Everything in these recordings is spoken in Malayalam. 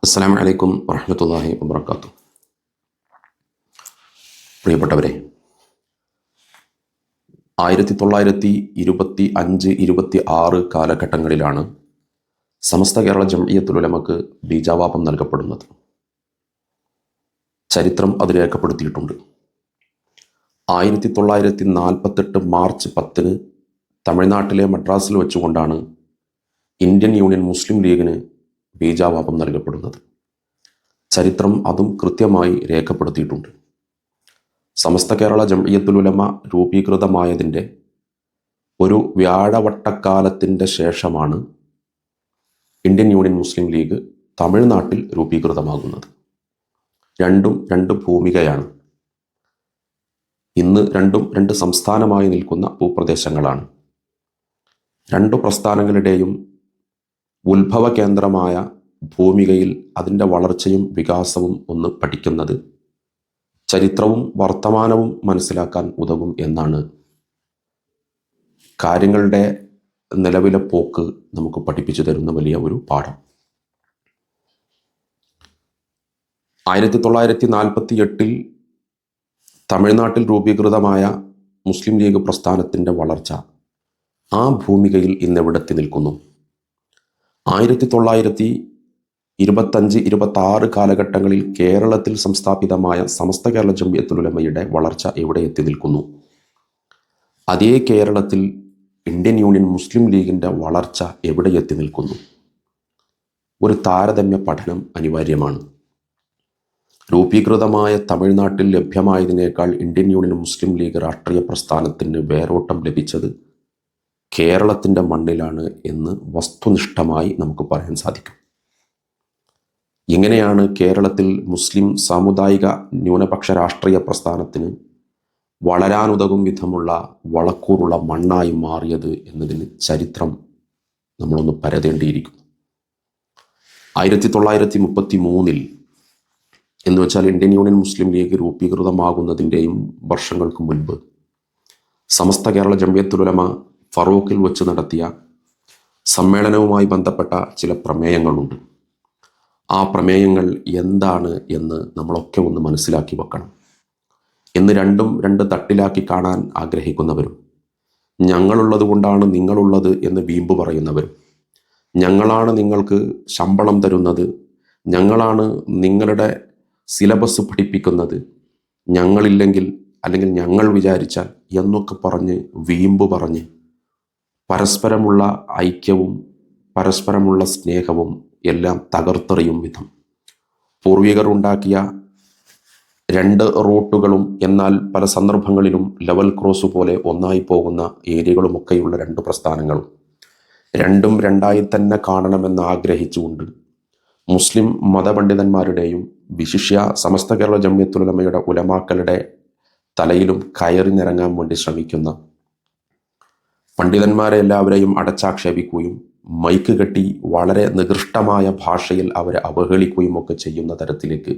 അസ്സലാമു അലൈക്കും വറഹ്മത്തുള്ളാഹി വബറകാതുഹു. പ്രിയപ്പെട്ടവരെ, 1925-26 കാലഘട്ടങ്ങളിലാണ് സമസ്ത കേരള ജംഇയ്യത്തുൽ ഉലമക്ക് ബീജാവാപം നൽകപ്പെടുന്നത്. ചരിത്രം അത് രേഖപ്പെടുത്തിയിട്ടുണ്ട്. 1948 മാർച്ച് 10 തമിഴ്നാട്ടിലെ മദ്രാസിൽ വെച്ചുകൊണ്ടാണ് ഇന്ത്യൻ യൂണിയൻ മുസ്ലിം ലീഗിന് ബീജാവാപം നൽകപ്പെടുന്നത്. ചരിത്രം അതും കൃത്യമായി രേഖപ്പെടുത്തിയിട്ടുണ്ട്. സമസ്ത കേരള ജംഇയ്യത്തുൽ ഉലമ രൂപീകൃതമായതിൻ്റെ ഒരു വ്യാഴവട്ടക്കാലത്തിൻ്റെ ശേഷമാണ് ഇന്ത്യൻ യൂണിയൻ മുസ്ലിം ലീഗ് തമിഴ്നാട്ടിൽ രൂപീകൃതമാകുന്നത്. രണ്ടും രണ്ട് ഭൂമികയാണ്. ഇന്ന് രണ്ടും രണ്ട് സംസ്ഥാനമായി നിൽക്കുന്ന ഭൂപ്രദേശങ്ങളാണ്. രണ്ടു പ്രസ്ഥാനങ്ങളുടെയും ഉത്ഭവ കേന്ദ്രമായ ഭൂമികയിൽ അതിൻ്റെ വളർച്ചയും വികാസവും ഒന്ന് പഠിക്കുന്നത് ചരിത്രവും വർത്തമാനവും മനസ്സിലാക്കാൻ ഉതകും എന്നാണ് കാര്യങ്ങളുടെ നിലവിലെ പോക്ക് നമുക്ക് പഠിപ്പിച്ചു തരുന്ന വലിയ ഒരു പാഠം. 1948 തമിഴ്നാട്ടിൽ രൂപീകൃതമായ മുസ്ലിം ലീഗ് പ്രസ്ഥാനത്തിൻ്റെ വളർച്ച ആ ഭൂമികയിൽ ഇന്നെവിടെത്തി നിൽക്കുന്നു? 1925-26 കാലഘട്ടങ്ങളിൽ കേരളത്തിൽ സംസ്ഥാപിതമായ സമസ്ത കേരള ജംഇയ്യത്തുൽ ഉലമയുടെ വളർച്ച എവിടെ എത്തി നിൽക്കുന്നു? അതേ കേരളത്തിൽ ഇന്ത്യൻ യൂണിയൻ മുസ്ലിം ലീഗിൻ്റെ വളർച്ച എവിടെ എത്തി നിൽക്കുന്നു? ഒരു താരതമ്യ പഠനം അനിവാര്യമാണ്. രൂപീകൃതമായ തമിഴ്നാട്ടിൽ ലഭ്യമായതിനേക്കാൾ ഇന്ത്യൻ യൂണിയൻ മുസ്ലിം ലീഗ് രാഷ്ട്രീയ പ്രസ്ഥാനത്തിന് വേരോട്ടം ലഭിച്ചത് കേരളത്തിൻ്റെ മണ്ണിലാണ് എന്ന് വസ്തുനിഷ്ഠമായി നമുക്ക് പറയാൻ സാധിക്കും. എങ്ങനെയാണ് കേരളത്തിൽ മുസ്ലിം സാമുദായിക ന്യൂനപക്ഷ രാഷ്ട്രീയ പ്രസ്ഥാനത്തിന് വളരാനുതകും വിധമുള്ള വളക്കൂറുള്ള മണ്ണായി മാറിയത് എന്നതിന് ചരിത്രം നമ്മളൊന്ന് പരതേണ്ടിയിരിക്കുന്നു. 1933 എന്ന് വെച്ചാൽ ഇന്ത്യൻ യൂണിയൻ മുസ്ലിം ലീഗ് രൂപീകൃതമാകുന്നതിൻ്റെയും വർഷങ്ങൾക്ക് മുൻപ് സമസ്ത കേരള ജംഇയ്യത്തുൽ ഉലമ ഫറൂഖിൽ വെച്ച് നടത്തിയ സമ്മേളനവുമായി ബന്ധപ്പെട്ട ചില പ്രമേയങ്ങളുണ്ട്. ആ പ്രമേയങ്ങൾ എന്താണ് എന്ന് നമ്മളൊക്കെ ഒന്ന് മനസ്സിലാക്കി വെക്കണം. എന്ന് രണ്ടും രണ്ട് തട്ടിലാക്കി കാണാൻ ആഗ്രഹിക്കുന്നവരും, ഞങ്ങളുള്ളത് കൊണ്ടാണ് നിങ്ങളുള്ളത് എന്ന് വീമ്പ് പറയുന്നവരും, ഞങ്ങളാണ് നിങ്ങൾക്ക് ശമ്പളം തരുന്നത്, ഞങ്ങളാണ് നിങ്ങളുടെ സിലബസ് പഠിപ്പിക്കുന്നത്, ഞങ്ങളില്ലെങ്കിൽ അല്ലെങ്കിൽ ഞങ്ങൾ വിചാരിച്ചാൽ എന്നൊക്കെ പറഞ്ഞ് വീമ്പ് പറഞ്ഞ് പരസ്പരമുള്ള ഐക്യവും പരസ്പരമുള്ള സ്നേഹവും എല്ലാം തകർത്തെറിയും വിധം പൂർവികർ ഉണ്ടാക്കിയ രണ്ട് റൂട്ടുകളും എന്നാൽ പല സന്ദർഭങ്ങളിലും ലെവൽ ക്രോസ് പോലെ ഒന്നായി പോകുന്ന ഏരിയകളുമൊക്കെയുള്ള രണ്ട് പ്രസ്ഥാനങ്ങളും രണ്ടും രണ്ടായി തന്നെ കാണണമെന്ന് ആഗ്രഹിച്ചുകൊണ്ട് മുസ്ലിം മതപണ്ഡിതന്മാരുടെയും വിശിഷ്യ സമസ്ത കേരള ജംഇയ്യത്തുൽ ഉലമയുടെ ഉലമാക്കളുടെ തലയിലും കയറി നിറങ്ങാൻ വേണ്ടി ശ്രമിക്കുന്ന പണ്ഡിതന്മാരെ എല്ലാവരെയും അടച്ചാക്ഷേപിക്കുകയും മൈക്ക് കെട്ടി വളരെ നികൃഷ്ടമായ ഭാഷയിൽ അവരെ അവഹേളിക്കുകയും ഒക്കെ ചെയ്യുന്ന തരത്തിലേക്ക്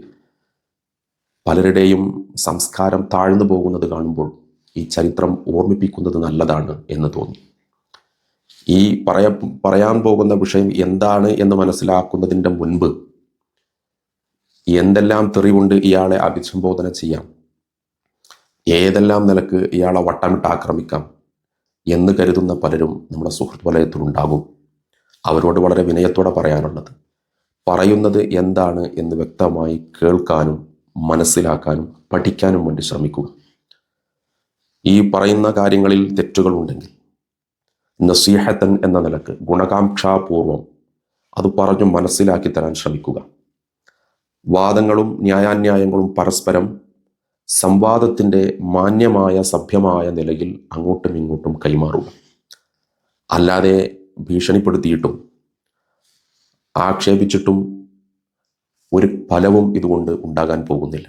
പലരുടെയും സംസ്കാരം താഴ്ന്നു പോകുന്നത് കാണുമ്പോൾ ഈ ചരിത്രം ഓർമ്മിപ്പിക്കുന്നത് നല്ലതാണ് എന്ന് തോന്നി. ഈ പറയാൻ പോകുന്ന വിഷയം എന്താണ് എന്ന് മനസ്സിലാക്കുന്നതിൻ്റെ മുൻപ് എന്തെല്ലാം തെറിവുണ്ട് ഇയാളെ അഭിസംബോധന ചെയ്യാം, ഏതെല്ലാം നിലക്ക് ഇയാളെ വട്ടമിട്ട് ആക്രമിക്കാം എന്ന് കരുതുന്ന പലരും നമ്മുടെ സുഹൃത്ത് വലയത്തിലുണ്ടാകും. അവരോട് വളരെ വിനയത്തോടെ പറയാനുള്ളത്, പറയുന്നത് എന്താണ് എന്ന് വ്യക്തമായി കേൾക്കാനും മനസ്സിലാക്കാനും പഠിക്കാനും വേണ്ടി ശ്രമിക്കുക. ഈ പറയുന്ന കാര്യങ്ങളിൽ തെറ്റുകളുണ്ടെങ്കിൽ നസീഹത്തൻ എന്ന നിലക്ക് ഗുണകാംക്ഷാപൂർവം അത് പറഞ്ഞു മനസ്സിലാക്കി തരാൻ ശ്രമിക്കുക. വാദങ്ങളും ന്യായാന്യായങ്ങളും പരസ്പരം സംവാദത്തിൻ്റെ മാന്യമായ സഭ്യമായ നിലയിൽ അങ്ങോട്ടും ഇങ്ങോട്ടും കൈമാറുക. അല്ലാതെ ഭീഷണിപ്പെടുത്തിയിട്ടും ആക്ഷേപിച്ചിട്ടും ഒരു ഫലവും ഇതുകൊണ്ട് ഉണ്ടാകാൻ പോകുന്നില്ല.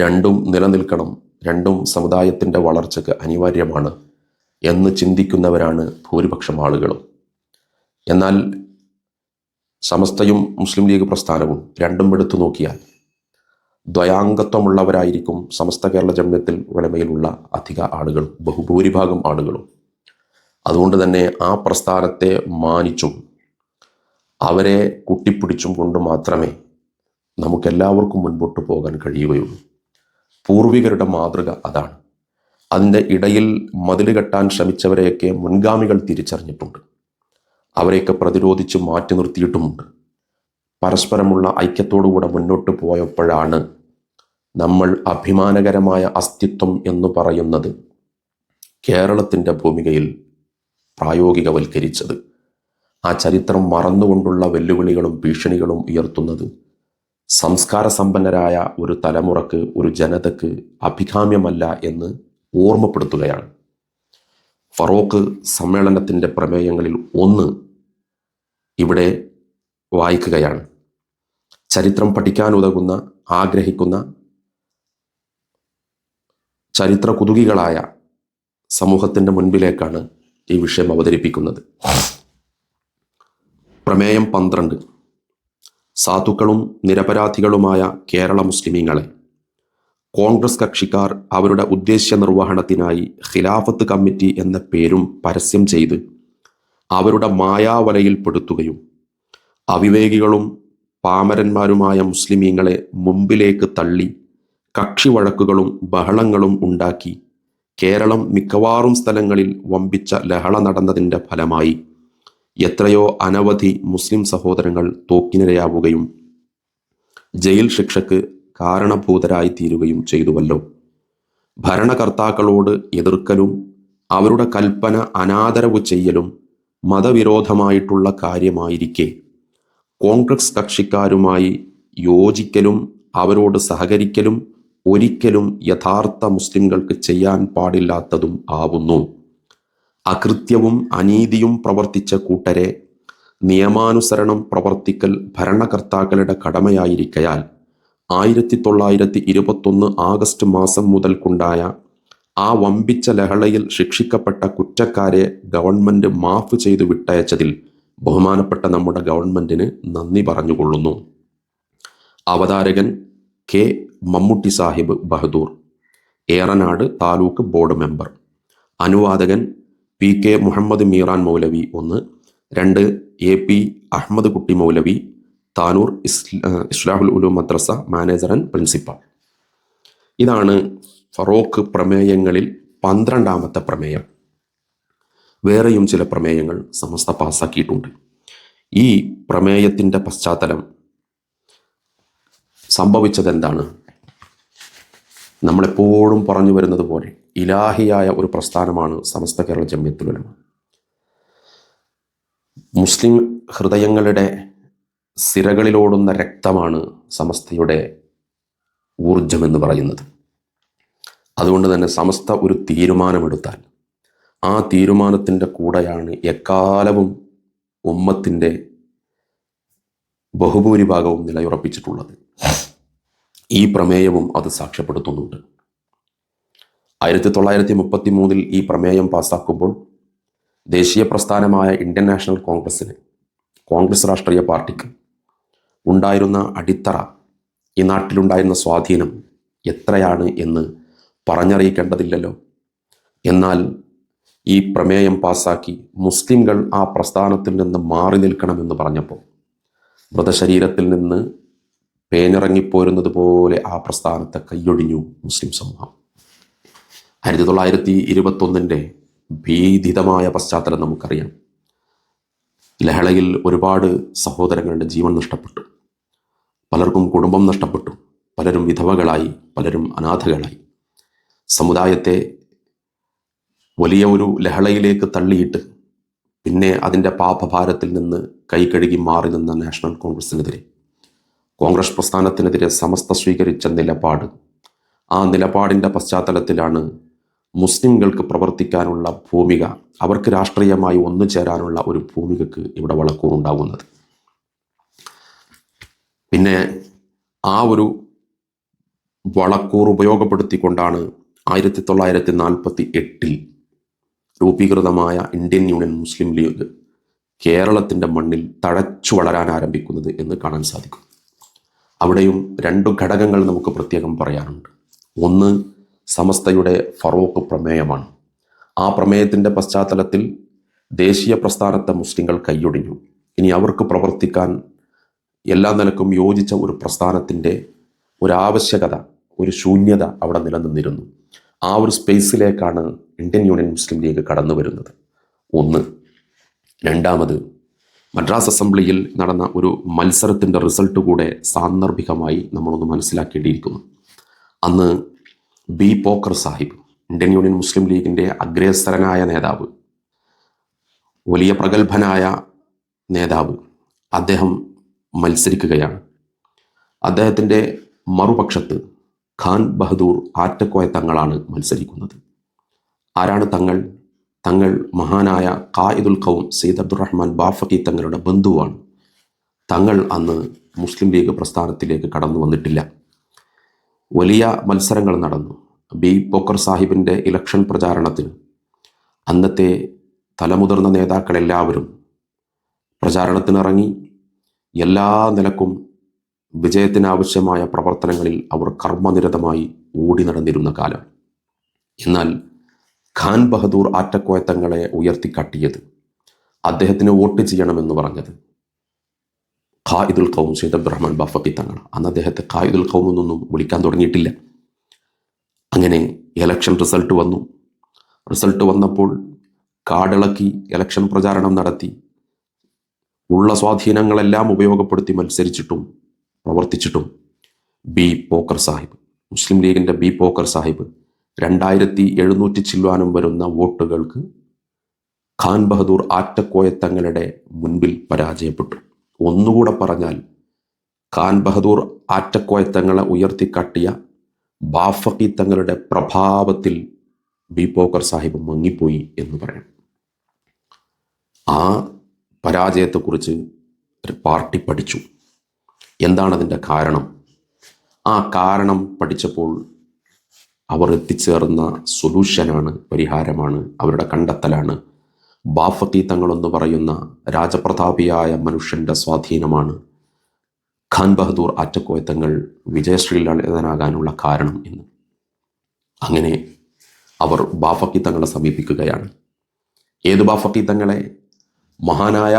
രണ്ടും നിലനിൽക്കണം, രണ്ടും സമുദായത്തിൻ്റെ വളർച്ചയ്ക്ക് അനിവാര്യമാണ് എന്ന് ചിന്തിക്കുന്നവരാണ് ഭൂരിപക്ഷം ആളുകളും. എന്നാൽ സമസ്തയും മുസ്ലിം ലീഗ് പ്രസ്ഥാനവും രണ്ടും എടുത്തു നോക്കിയാൽ ദ്വയാംഗത്വമുള്ളവരായിരിക്കും സമസ്ത കേരള ജംഇയ്യത്തുൽ ഉലമയിലുള്ള അധിക ആളുകൾ, ബഹുഭൂരിഭാഗം ആളുകളും. അതുകൊണ്ട് തന്നെ ആ പ്രസ്ഥാനത്തെ മാനിച്ചും അവരെ കുട്ടിപ്പിടിച്ചും കൊണ്ട് മാത്രമേ നമുക്കെല്ലാവർക്കും മുൻപോട്ട് പോകാൻ കഴിയുകയുള്ളൂ. പൂർവികരുടെ മാതൃക അതാണ്. അതിൻ്റെ ഇടയിൽ മതിൽ കെട്ടാൻ ശ്രമിച്ചവരെയൊക്കെ മുൻഗാമികൾ തിരിച്ചറിഞ്ഞിട്ടുണ്ട്. അവരെയൊക്കെ പ്രതിരോധിച്ച് മാറ്റി നിർത്തിയിട്ടുമുണ്ട്. പരസ്പരമുള്ള ഐക്യത്തോടുകൂടെ മുന്നോട്ട് പോയപ്പോഴാണ് നമ്മൾ അഭിമാനകരമായ അസ്തിത്വം എന്ന് പറയുന്നത് കേരളത്തിൻ്റെ ഭൂമികയിൽ പ്രായോഗികവൽക്കരിച്ചത്. ആ ചരിത്രം മറന്നുകൊണ്ടുള്ള വെല്ലുവിളികളും ഭീഷണികളും ഉയർത്തുന്നത് സംസ്കാര സമ്പന്നരായ ഒരു തലമുറക്ക്, ഒരു ജനതയ്ക്ക് അഭികാമ്യമല്ല എന്ന് ഓർമ്മപ്പെടുത്തുകയാണ്. ഫറോക്ക് സമ്മേളനത്തിൻ്റെ പ്രമേയങ്ങളിൽ ഒന്ന് ഇവിടെ വായിക്കുകയാണ്. ചരിത്രം പഠിക്കാനുതകുന്ന, ആഗ്രഹിക്കുന്ന ചരിത്ര കുതുകികളായ സമൂഹത്തിൻ്റെ മുൻപിലേക്കാണ് ഈ വിഷയം അവതരിപ്പിക്കുന്നത്. പ്രമേയം 12. സാധുക്കളും നിരപരാധികളുമായ കേരള മുസ്ലിമീങ്ങളെ കോൺഗ്രസ് കക്ഷിക്കാർ അവരുടെ ഉദ്ദേശ്യ നിർവഹണത്തിനായി ഖിലാഫത്ത് കമ്മിറ്റി എന്ന പേരും പരസ്യം ചെയ്ത് അവരുടെ മായാവലയിൽപ്പെടുത്തുകയും അവിവേകികളും പാമരന്മാരുമായ മുസ്ലിമീങ്ങളെ മുമ്പിലേക്ക് തള്ളി കക്ഷി വഴക്കുകളും ബഹളങ്ങളും ഉണ്ടാക്കി കേരളം മിക്കവാറും സ്ഥലങ്ങളിൽ വമ്പിച്ച ലഹള നടന്നതിൻ്റെ ഫലമായി എത്രയോ അനവധി മുസ്ലിം സഹോദരങ്ങൾ തോക്കിനിരയാവുകയും ജയിൽ ശിക്ഷയ്ക്ക് കാരണഭൂതരായി തീരുകയും ചെയ്തുവല്ലോ. ഭരണകർത്താക്കളോട് എതിർക്കലും അവരുടെ കൽപ്പന അനാദരവ് ചെയ്യലും മതവിരോധമായിട്ടുള്ള കാര്യമായിരിക്കെ കോൺഗ്രസ് കക്ഷിക്കാരുമായി യോജിക്കലും അവരോട് സഹകരിക്കലും ഒരിക്കലും യഥാർത്ഥ മുസ്ലിംകൾക്ക് ചെയ്യാൻ പാടില്ലാത്തതും ആവുന്നു. അകൃത്യവും അനീതിയും പ്രവർത്തിച്ച കൂട്ടരെ നിയമാനുസരണം പ്രവർത്തിക്കൽ ഭരണകർത്താക്കളുടെ കടമയായിരിക്കയാൽ 1921 ആഗസ്റ്റ് മാസം മുതൽക്കുണ്ടായ ആ വമ്പിച്ച ലഹളയിൽ ശിക്ഷിക്കപ്പെട്ട കുറ്റക്കാരെ ഗവൺമെന്റ് മാഫ് ചെയ്തു വിട്ടയച്ചതിൽ ബഹുമാനപ്പെട്ട നമ്മുടെ ഗവൺമെന്റിന് നന്ദി പറഞ്ഞുകൊള്ളുന്നു. അവതാരകൻ K Mammootty Sahib Bahadur, Eranad taluk board member. അനുവാദകൻ P K Muhammad Meeran Maulavi 1, 2 A P Ahammad Kutty Maulavi, Tanur Islahul Uloom Madrasa manager and principal. ഇതാണ് ഫറോക്ക് പ്രമേയങ്ങളിൽ 12ാമത്തെ പ്രമേയം. വേറെയും ചില പ്രമേയങ്ങൾ സമസ്ത പാസ്സാക്കിയിട്ടുണ്ട്. ഈ പ്രമേയത്തിൻ്റെ പശ്ചാത്തലം സംഭവിച്ചതെന്താണ്? നമ്മളെപ്പോഴും പറഞ്ഞു വരുന്നത് പോലെ ഇലാഹിയായ ഒരു പ്രസ്ഥാനമാണ് സമസ്ത കേരള ജംഇയ്യത്തുൽ ഉലമ. മുസ്ലിം ഹൃദയങ്ങളുടെ സിരകളിലോടുന്ന രക്തമാണ് സമസ്തയുടെ ഊർജമെന്ന് പറയുന്നത്. അതുകൊണ്ട് തന്നെ സമസ്ത ഒരു തീരുമാനമെടുത്താൽ ആ തീരുമാനത്തിൻ്റെ കൂടെയാണ് എക്കാലവും ഉമ്മത്തിൻ്റെ ബഹുഭൂരിഭാഗവും നിലയുറപ്പിച്ചിട്ടുള്ളത്. ഈ പ്രമേയവും അത് സാക്ഷ്യപ്പെടുത്തുന്നുണ്ട്. 1933 ഈ പ്രമേയം പാസ്സാക്കുമ്പോൾ ദേശീയ പ്രസ്ഥാനമായ ഇന്ത്യൻ നാഷണൽ കോൺഗ്രസ്സിന്, കോൺഗ്രസ് രാഷ്ട്രീയ പാർട്ടിക്ക് ഉണ്ടായിരുന്ന അടിത്തറ, ഈ നാട്ടിലുണ്ടായിരുന്ന സ്വാധീനം എത്രയാണ് എന്ന് പറഞ്ഞറിയിക്കേണ്ടതില്ലല്ലോ. എന്നാൽ ഈ പ്രമേയം പാസ്സാക്കി മുസ്ലിംകൾ ആ പ്രസ്ഥാനത്തിൽ നിന്ന് മാറി നിൽക്കണമെന്ന് പറഞ്ഞപ്പോൾ മൃതശരീരത്തിൽ നിന്ന് പേനിറങ്ങിപ്പോരുന്നത് പോലെ ആ പ്രസ്ഥാനത്തെ കൈയൊഴിഞ്ഞു മുസ്ലിം സമൂഹം. 1921 ഭീതിതമായ പശ്ചാത്തലം നമുക്കറിയാം. ലഹളയിൽ ഒരുപാട് സഹോദരങ്ങളുടെ ജീവൻ നഷ്ടപ്പെട്ടു, പലർക്കും കുടുംബം നഷ്ടപ്പെട്ടു, പലരും വിധവകളായി, പലരും അനാഥകളായി. സമുദായത്തെ വലിയ ഒരു ലഹളയിലേക്ക് തള്ളിയിട്ട് പിന്നെ അതിൻ്റെ പാപഭാരത്തിൽ നിന്ന് കൈകഴുകി മാറി നിന്ന നാഷണൽ കോൺഗ്രസിനെതിരെ, കോൺഗ്രസ് പ്രസ്ഥാനത്തിനെതിരെ സമസ്ത സ്വീകരിച്ച നിലപാട്, ആ നിലപാടിൻ്റെ പശ്ചാത്തലത്തിലാണ് മുസ്ലിംകൾക്ക് പ്രവർത്തിക്കാനുള്ള ഭൂമിക, അവർക്ക് രാഷ്ട്രീയമായി ഒന്നു ചേരാനുള്ള ഒരു ഭൂമികക്ക് ഇവിടെ വളക്കൂറുണ്ടാകുന്നത്. പിന്നെ ആ ഒരു വളക്കൂർ ഉപയോഗപ്പെടുത്തിക്കൊണ്ടാണ് 1948 രൂപീകൃതമായ ഇന്ത്യൻ യൂണിയൻ മുസ്ലിം ലീഗ് കേരളത്തിൻ്റെ മണ്ണിൽ തഴച്ചു വളരാൻ ആരംഭിക്കുന്നത് എന്ന് കാണാൻ സാധിക്കും. അവിടെയും 2 ഘടകങ്ങൾ നമുക്ക് പ്രത്യേകം പറയാനുണ്ട്. ഒന്ന്, സമസ്തയുടെ ഫറോക്ക് പ്രമേയമാണ്. ആ പ്രമേയത്തിൻ്റെ പശ്ചാത്തലത്തിൽ ദേശീയ പ്രസ്ഥാനത്തെ മുസ്ലിങ്ങൾ കൈയൊടിഞ്ഞു. ഇനി അവർക്ക് പ്രവർത്തിക്കാൻ എല്ലാ നിലക്കും യോജിച്ച ഒരു പ്രസ്ഥാനത്തിൻ്റെ ഒരാവശ്യകത, ഒരു ശൂന്യത അവിടെ നിലനിന്നിരുന്നു. ആ ഒരു സ്പേസിലേക്കാണ് ഇന്ത്യൻ യൂണിയൻ മുസ്ലിം ലീഗ് കടന്നു വരുന്നത്. ഒന്ന്. രണ്ടാമത്, മദ്രാസ് അസംബ്ലിയിൽ നടന്ന ഒരു മത്സരത്തിൻ്റെ റിസൾട്ട് കൂടെ സാന്ദർഭികമായി നമ്മളൊന്ന് മനസ്സിലാക്കേണ്ടിയിരിക്കുന്നു. അന്ന് B Pokker Sahib, Indian Union Muslim ലീഗിൻ്റെ അഗ്രേസരനായ നേതാവ്, വലിയ പ്രഗത്ഭനായ നേതാവ്, അദ്ദേഹം മത്സരിക്കുകയാണ്. അദ്ദേഹത്തിൻ്റെ മറുപക്ഷത്ത് ഖാൻ ബഹദൂർ ആറ്റക്കോയ തങ്ങളാണ് മത്സരിക്കുന്നത്. ആരാണ് തങ്ങൾ? തങ്ങൾ മഹാനായ ഖായിദുൽ ഖൗം സയ്യിദ് അബ്ദുറഹ്മാൻ ബാഫഖി തങ്ങളുടെ ബന്ധുവാണ്. തങ്ങൾ അന്ന് മുസ്ലിം ലീഗ് പ്രസ്ഥാനത്തിലേക്ക് കടന്നു വന്നിട്ടില്ല. വലിയ മത്സരങ്ങൾ നടന്നു. ബി പോക്കർ സാഹിബിൻ്റെ ഇലക്ഷൻ പ്രചാരണത്തിന് അന്നത്തെ തലമുതിർന്ന നേതാക്കളെല്ലാവരും പ്രചാരണത്തിനിറങ്ങി. എല്ലാ നിലക്കും വിജയത്തിനാവശ്യമായ പ്രവർത്തനങ്ങളിൽ അവർ കർമ്മനിരതമായി ഓടി നടന്നിരുന്ന കാലം. എന്നാൽ ഖാൻ ബഹദൂർ ആറ്റക്കോയ തങ്ങളെ ഉയർത്തിക്കാട്ടിയത്, അദ്ദേഹത്തിന് വോട്ട് ചെയ്യണമെന്ന് പറഞ്ഞത് ഖായിദുൽ ഖൗം സയ്യിദ് അബ്ദുറഹ്മാൻ ബാഫഖി തങ്ങൾ. അന്ന് അദ്ദേഹത്തെ ഖായിദുൽ ഖൗം എന്നൊന്നും വിളിക്കാൻ തുടങ്ങിയിട്ടില്ല. അങ്ങനെ ഇലക്ഷൻ റിസൾട്ട് വന്നു. റിസൾട്ട് വന്നപ്പോൾ കാടിളക്കി ഇലക്ഷൻ പ്രചാരണം നടത്തി. ഉള്ള സ്വാധീനങ്ങളെല്ലാം ഉപയോഗപ്പെടുത്തി മത്സരിച്ചിട്ടും പ്രവർത്തിച്ചിട്ടും ബി പോക്കർ സാഹിബ്, മുസ്ലിം ലീഗിൻ്റെ ബി പോക്കർ സാഹിബ് 2700 ചില്ലുവാനും വരുന്ന വോട്ടുകൾക്ക് ഖാൻ ബഹദൂർ ആറ്റക്കോയ തങ്ങളുടെ മുൻപിൽ പരാജയപ്പെട്ടു. ഒന്നുകൂടെ പറഞ്ഞാൽ, ഖാൻ ബഹദൂർ ആറ്റക്കോയ തങ്ങളെ ഉയർത്തിക്കാട്ടിയ ബാഫഖി തങ്ങളുടെ പ്രഭാവത്തിൽ ബി പോക്കർ സാഹിബ് മങ്ങിപ്പോയി എന്ന് പറയാം. ആ പരാജയത്തെക്കുറിച്ച് ഒരു പാർട്ടി പഠിച്ചു. എന്താണതിൻ്റെ കാരണം? ആ കാരണം പഠിച്ചപ്പോൾ അവർ എത്തിച്ചേർന്ന സൊല്യൂഷനാണ്, പരിഹാരമാണ്, അവരുടെ കണ്ടെത്തലാണ്. ബാഫഖി തങ്ങളെന്ന് പറയുന്ന രാജപ്രതാപിയായ മനുഷ്യൻ്റെ സ്വാധീനമാണ് ഖാൻ ബഹദൂർ ആറ്റക്കോയ തങ്ങൾ വിജയശ്രീലാളിതനാകാനുള്ള കാരണം എന്ന്. അങ്ങനെ അവർ ബാഫഖി തങ്ങളെ സമീപിക്കുകയാണ്. ഏത് ബാഫഖി തങ്ങളെ? മഹാനായ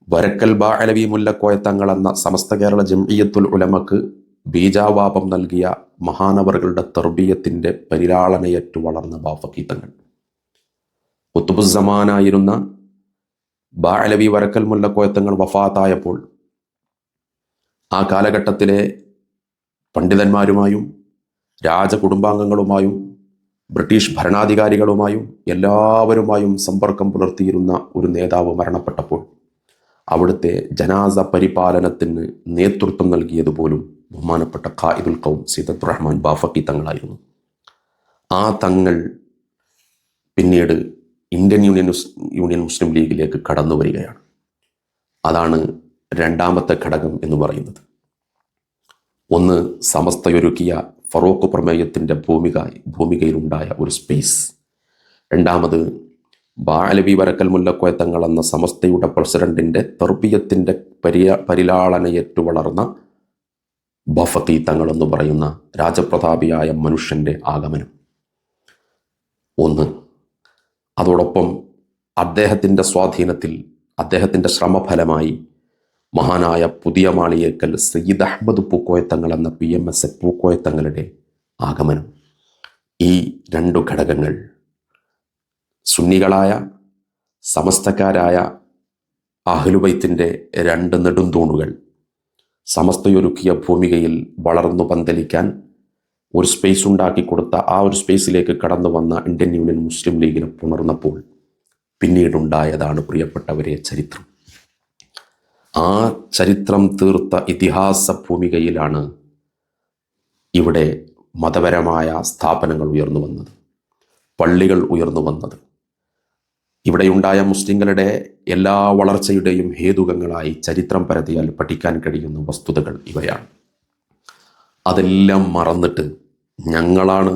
വരക്കൽ ബാഅലവി മുല്ലക്കോയ തങ്ങൾ എന്ന സമസ്ത കേരള ജംഇയ്യത്തുൽ ഉലമക്ക് ബീജാവാപം നൽകിയ മഹാനവറുകളുടെ തർബീയത്തിൻ്റെ പരിലാളനയേറ്റു വളർന്ന ബാഫഖി തങ്ങൾ. ഖുത്ബുസ്സമാനായിരുന്ന ബാഅലവി വരക്കൽ മുല്ലക്കോയ തങ്ങൾ വഫാത്തായപ്പോൾ ആ കാലഘട്ടത്തിലെ പണ്ഡിതന്മാരുമായും രാജകുടുംബാംഗങ്ങളുമായും ബ്രിട്ടീഷ് ഭരണാധികാരികളുമായും എല്ലാവരുമായും സമ്പർക്കം പുലർത്തിയിരുന്ന ഒരു നേതാവ് മരണപ്പെട്ടപ്പോൾ അവിടുത്തെ ജനാസ പരിപാലനത്തിന് നേതൃത്വം നൽകിയതുപോലും ബഹുമാനപ്പെട്ട ഖായിദുൽ ഖൗം സയ്യിദ് അബ്ദുറഹ്മാൻ ബാഫഖി തങ്ങളായിരുന്നു. ആ തങ്ങൾ പിന്നീട് ഇന്ത്യൻ യൂണിയൻ മുസ്ലിം ലീഗിലേക്ക് കടന്നു വരികയാണ്. അതാണ് രണ്ടാമത്തെ ഘടകം എന്ന് പറയുന്നത്. ഒന്ന്, സമസ്തയൊരുക്കിയ ഫറൂഖ് പ്രമേയത്തിൻ്റെ ഭൂമികയിലുണ്ടായ ഒരു സ്പേസ്. രണ്ടാമത്, ബാഅലവി വരക്കൽ മുല്ലക്കോയ തങ്ങൾ എന്ന സമസ്തയുടെ പ്രസിഡന്റിൻ്റെ തർബീയത്തിൻ്റെ പരിലാളനയേറ്റു വളർന്ന ബാഫഖി തങ്ങൾ എന്ന് പറയുന്ന രാജപ്രതാപിയായ മനുഷ്യൻ്റെ ആഗമനം. ഒന്ന്. അതോടൊപ്പം അദ്ദേഹത്തിൻ്റെ സ്വാധീനത്തിൽ, അദ്ദേഹത്തിൻ്റെ ശ്രമഫലമായി മഹാനായ പുതിയ മാളിയേക്കൽ സയ്യിദ് അഹ്മദ് പൂക്കോയ തങ്ങൾ എന്ന PMS പൂക്കോയ തങ്ങളുടെ ആഗമനം. ഈ രണ്ടു ഘടകങ്ങൾ സുന്നികളായ സമസ്തക്കാരായ അഹ്ലുബൈത്തിൻ്റെ രണ്ട് നെടുന്തൂണുകൾ സമസ്തയൊരുക്കിയ ഭൂമികയിൽ വളർന്നു പന്തലിക്കാൻ ഒരു സ്പേസ് ഉണ്ടാക്കി കൊടുത്ത ആ ഒരു സ്പേസിലേക്ക് കടന്നു വന്ന ഇന്ത്യൻ യൂണിയൻ മുസ്ലിം ലീഗിനെ പുണർന്നപ്പോൾ പിന്നീടുണ്ടായതാണ് പ്രിയപ്പെട്ടവരെ ചരിത്രം. ആ ചരിത്രം തീർത്ത ഇതിഹാസ ഭൂമികയിലാണ് ഇവിടെ മതപരമായ സ്ഥാപനങ്ങൾ ഉയർന്നു വന്നത്, പള്ളികൾ ഉയർന്നു വന്നത്. ഇവിടെയുണ്ടായ മുസ്ലിങ്ങളുടെ എല്ലാ വളർച്ചയുടെയും ഹേതുകങ്ങളായി ചരിത്രം പരതിയാൽ പഠിക്കാൻ കഴിയുന്ന വസ്തുതകൾ ഇവയാണ്. അതെല്ലാം മറന്നിട്ട് ഞങ്ങളാണ്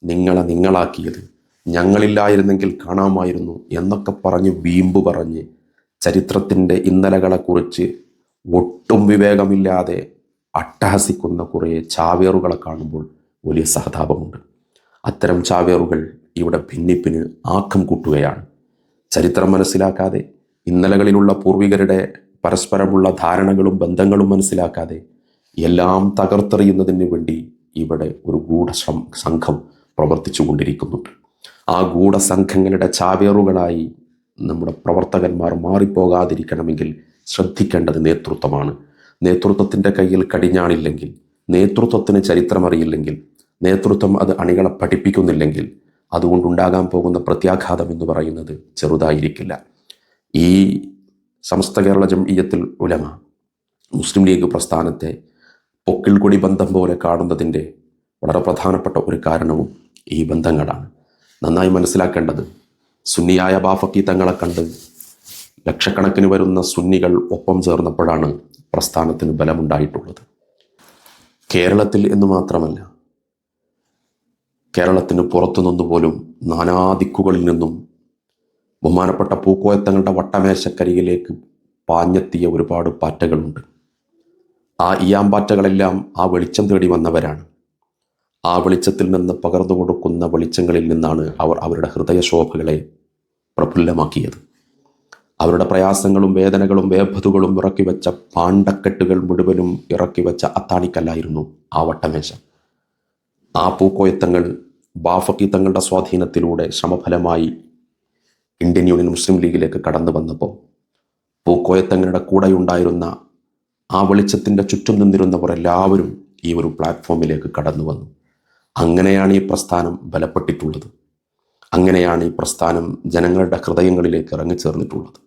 നിങ്ങളെ നിങ്ങളാക്കിയത്, ഞങ്ങളില്ലായിരുന്നെങ്കിൽ കാണാമായിരുന്നു എന്നൊക്കെ പറഞ്ഞ് വീമ്പ് പറഞ്ഞ് ചരിത്രത്തിൻ്റെ ഇന്നലകളെക്കുറിച്ച് ഒട്ടും വിവേകമില്ലാതെ അട്ടഹസിക്കുന്ന കുറേ ചാവേറുകളെ കാണുമ്പോൾ വലിയ സഹതാപമുണ്ട്. അത്തരം ചാവേറുകൾ ഇവിടെ ഭിന്നിപ്പിന് ആക്കം കൂട്ടുകയാണ്. ചരിത്രം മനസ്സിലാക്കാതെ, ഇന്നലകളിലുള്ള പൂർവികരുടെ പരസ്പരമുള്ള ധാരണകളും ബന്ധങ്ങളും മനസ്സിലാക്കാതെ എല്ലാം തകർത്തെറിയുന്നതിന് വേണ്ടി ഇവിടെ ഒരു സംഘം പ്രവർത്തിച്ചു കൊണ്ടിരിക്കുന്നുണ്ട്. ആ ഗൂഢസംഘങ്ങളുടെ ചാവേറുകളായി നമ്മുടെ പ്രവർത്തകന്മാർ മാറിപ്പോകാതിരിക്കണമെങ്കിൽ ശ്രദ്ധിക്കേണ്ടത് നേതൃത്വമാണ്. നേതൃത്വത്തിൻ്റെ കയ്യിൽ കടിഞ്ഞാണില്ലെങ്കിൽ, നേതൃത്വത്തിന് ചരിത്രമറിയില്ലെങ്കിൽ, നേതൃത്വം അത് അണികളെ പഠിപ്പിക്കുന്നില്ലെങ്കിൽ അതുകൊണ്ടുണ്ടാകാൻ പോകുന്ന പ്രത്യാഘാതം എന്ന് പറയുന്നത് ചെറുതായിരിക്കില്ല. ഈ സമസ്ത കേരള ജംഇയ്യത്തുൽ ഉലമ മുസ്ലിം ലീഗ് പ്രസ്ഥാനത്തെ പൊക്കിൾ കൊടി ബന്ധം പോലെ കാണുന്നതിൻ്റെ വളരെ പ്രധാനപ്പെട്ട ഒരു കാരണവും ഈ ബന്ധങ്ങളാണ്. നന്നായി മനസ്സിലാക്കേണ്ടത്, സുന്നിയായ ബാഫക്കി തങ്ങളെ കണ്ട് ലക്ഷക്കണക്കിന് വരുന്ന സുന്നികൾ ഒപ്പം ചേർന്നപ്പോഴാണ് പ്രസ്ഥാനത്തിന് ബലമുണ്ടായിട്ടുള്ളത്. കേരളത്തിൽ എന്ന് മാത്രമല്ല, കേരളത്തിന് പുറത്തുനിന്നു പോലും നാനാദിക്കുകളിൽ നിന്നും ബഹുമാനപ്പെട്ട പൂക്കോയത്തങ്ങളുടെ വട്ടമേശക്കരികിലേക്ക് പാഞ്ഞെത്തിയ ഒരുപാട് പാറ്റകളുണ്ട്. ആ ഇയാമ്പാറ്റകളെല്ലാം ആ വെളിച്ചം തേടി വന്നവരാണ്. ആ വെളിച്ചത്തിൽ നിന്ന് പകർന്നു കൊടുക്കുന്ന വെളിച്ചങ്ങളിൽ നിന്നാണ് അവർ അവരുടെ ഹൃദയശോഭകളെ പ്രഫുല്ലമാക്കിയത്. അവരുടെ പ്രയാസങ്ങളും വേദനകളും വേഭതുകളും ഇറക്കിവെച്ച പാണ്ടക്കെട്ടുകൾ മുഴുവനും ഇറക്കിവെച്ച അത്താണിക്കല്ലായിരുന്നു ആ വട്ടമേശ. ആ പൂക്കോയത്തങ്ങൾ ബാഫക്കി തങ്ങളുടെ സ്വാധീനത്തിലൂടെ ശ്രമഫലമായി ഇന്ത്യൻ യൂണിയൻ മുസ്ലിം ലീഗിലേക്ക് കടന്നു വന്നപ്പോൾ പൂക്കോയത്തങ്ങളുടെ കൂടെയുണ്ടായിരുന്ന ആ വെളിച്ചത്തിൻ്റെ ചുറ്റും നിന്നിരുന്നവർ എല്ലാവരും ഈ ഒരു പ്ലാറ്റ്ഫോമിലേക്ക് കടന്നു വന്നു. അങ്ങനെയാണ് ഈ പ്രസ്ഥാനം ബലപ്പെട്ടിട്ടുള്ളത്. അങ്ങനെയാണ് ഈ പ്രസ്ഥാനം ജനങ്ങളുടെ ഹൃദയങ്ങളിലേക്ക് ഇറങ്ങിച്ചേർന്നിട്ടുള്ളത്.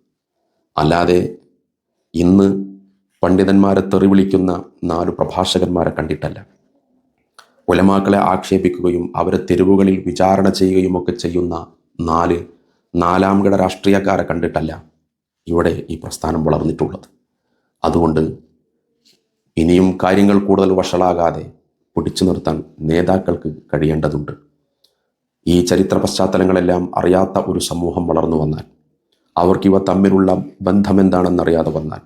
അല്ലാതെ ഇന്ന് പണ്ഡിതന്മാരെ തെറിവിളിക്കുന്ന 4 പ്രഭാഷകന്മാരെ കണ്ടിട്ടല്ല, ഉലമാക്കളെ ആക്ഷേപിക്കുകയും അവരെ തെരുവുകളിൽ വിചാരണ ചെയ്യുകയും ഒക്കെ ചെയ്യുന്ന 4 നാലാംകിട രാഷ്ട്രീയക്കാരെ കണ്ടിട്ടല്ല ഇവിടെ ഈ പ്രസ്ഥാനം വളർന്നിട്ടുള്ളത്. അതുകൊണ്ട് ഇനിയും കാര്യങ്ങൾ കൂടുതൽ വഷളാകാതെ പിടിച്ചു നിർത്താൻ നേതാക്കൾക്ക് കഴിയേണ്ടതുണ്ട്. ഈ ചരിത്ര പശ്ചാത്തലങ്ങളെല്ലാം അറിയാത്ത ഒരു സമൂഹം വളർന്നു വന്നാൽ, അവർക്കിവ തമ്മിലുള്ള ബന്ധമെന്താണെന്നറിയാതെ വന്നാൽ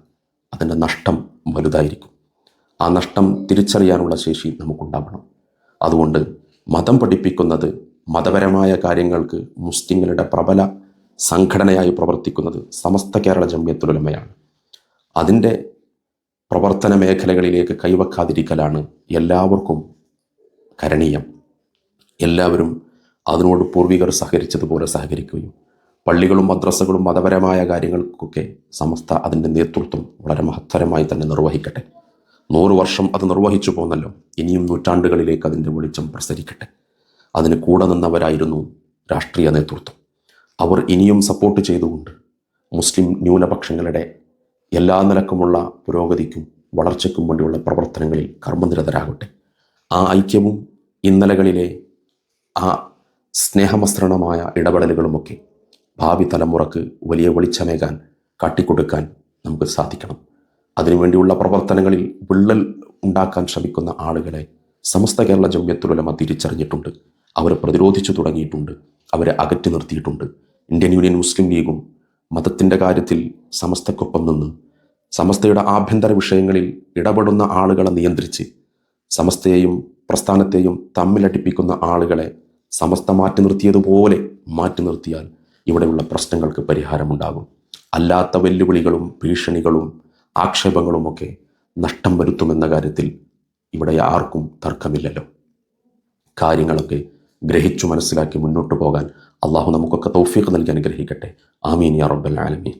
അതിൻ്റെ നഷ്ടം വലുതായിരിക്കും. ആ നഷ്ടം തിരിച്ചറിയാനുള്ള ശേഷി നമുക്കുണ്ടാവണം. അതുകൊണ്ട് മതം പഠിപ്പിക്കുന്നത്, മതപരമായ കാര്യങ്ങൾക്ക് മുസ്ലിങ്ങളുടെ പ്രബല സംഘടനയായി പ്രവർത്തിക്കുന്നത് സമസ്ത കേരള ജംഇയ്യത്തുൽ ഉലമയാണ്. അതിൻ്റെ പ്രവർത്തന മേഖലകളിലേക്ക് കൈവെക്കാതിരിക്കലാണ് എല്ലാവർക്കും കരണീയം. എല്ലാവരും അതിനോട് പൂർവികർ സഹകരിച്ചതുപോലെ സഹകരിക്കുകയും പള്ളികളും മദ്രസകളും മതപരമായ കാര്യങ്ങൾക്കൊക്കെ സമസ്ത അതിൻ്റെ നേതൃത്വം വളരെ മഹത്തരമായി തന്നെ നിർവഹിക്കട്ടെ. 100 വർഷം അത് നിർവഹിച്ചു പോന്നല്ലോ, ഇനിയും നൂറ്റാണ്ടുകളിലേക്ക് അതിൻ്റെ വെളിച്ചം പ്രസരിക്കട്ടെ. അതിന് കൂടെ നിന്നവരായിരുന്നു രാഷ്ട്രീയ നേതൃത്വം. അവർ ഇനിയും സപ്പോർട്ട് ചെയ്തുകൊണ്ട് മുസ്ലിം ന്യൂനപക്ഷങ്ങളുടെ എല്ലാ നിലക്കുമുള്ള പുരോഗതിക്കും വളർച്ചയ്ക്കും വേണ്ടിയുള്ള പ്രവർത്തനങ്ങളിൽ കർമ്മനിരതരാകട്ടെ. ആ ഐക്യവും ഇന്നലകളിലെ ആ സ്നേഹമസൃണമായ ഇടപെടലുകളുമൊക്കെ ഭാവി തലമുറക്ക് വലിയ വെളിച്ചമേകാൻ കാട്ടിക്കൊടുക്കാൻ നമുക്ക് സാധിക്കണം. അതിനുവേണ്ടിയുള്ള പ്രവർത്തനങ്ങളിൽ വിള്ളൽ ഉണ്ടാക്കാൻ ശ്രമിക്കുന്ന ആളുകളെ സമസ്ത കേരള ജംഇയ്യത്തുൽ ഉലമ തിരിച്ചറിഞ്ഞിട്ടുണ്ട്. അവരെ പ്രതിരോധിച്ചു തുടങ്ങിയിട്ടുണ്ട്. അവരെ അകറ്റി നിർത്തിയിട്ടുണ്ട്. ഇന്ത്യൻ യൂണിയൻ മുസ്ലിം ലീഗും മതത്തിൻ്റെ കാര്യത്തിൽ സമസ്തക്കൊപ്പം നിന്ന് സമസ്തയുടെ ആഭ്യന്തര വിഷയങ്ങളിൽ ഇടപെടുന്ന ആളുകളെ നിയന്ത്രിച്ച് സമസ്തയെയും പ്രസ്ഥാനത്തെയും തമ്മിലടിപ്പിക്കുന്ന ആളുകളെ സമസ്ത മാറ്റി നിർത്തിയതുപോലെ മാറ്റി നിർത്തിയാൽ ഇവിടെയുള്ള പ്രശ്നങ്ങൾക്ക് പരിഹാരമുണ്ടാകും. അല്ലാത്ത വെല്ലുവിളികളും ഭീഷണികളും ആക്ഷേപങ്ങളുമൊക്കെ നഷ്ടം വരുത്തുമെന്ന കാര്യത്തിൽ ഇവിടെ ആർക്കും തർക്കമില്ലല്ലോ. കാര്യങ്ങളൊക്കെ ഗ്രഹിച്ചു മനസ്സിലാക്കി മുന്നോട്ട് പോകാൻ അള്ളാഹു നമുക്കൊക്കെ തൗഫീഖ് നൽകി അനുഗ്രഹിക്കട്ടെ. ആമീൻ യാ റബ്ബൽ ആലമീൻ.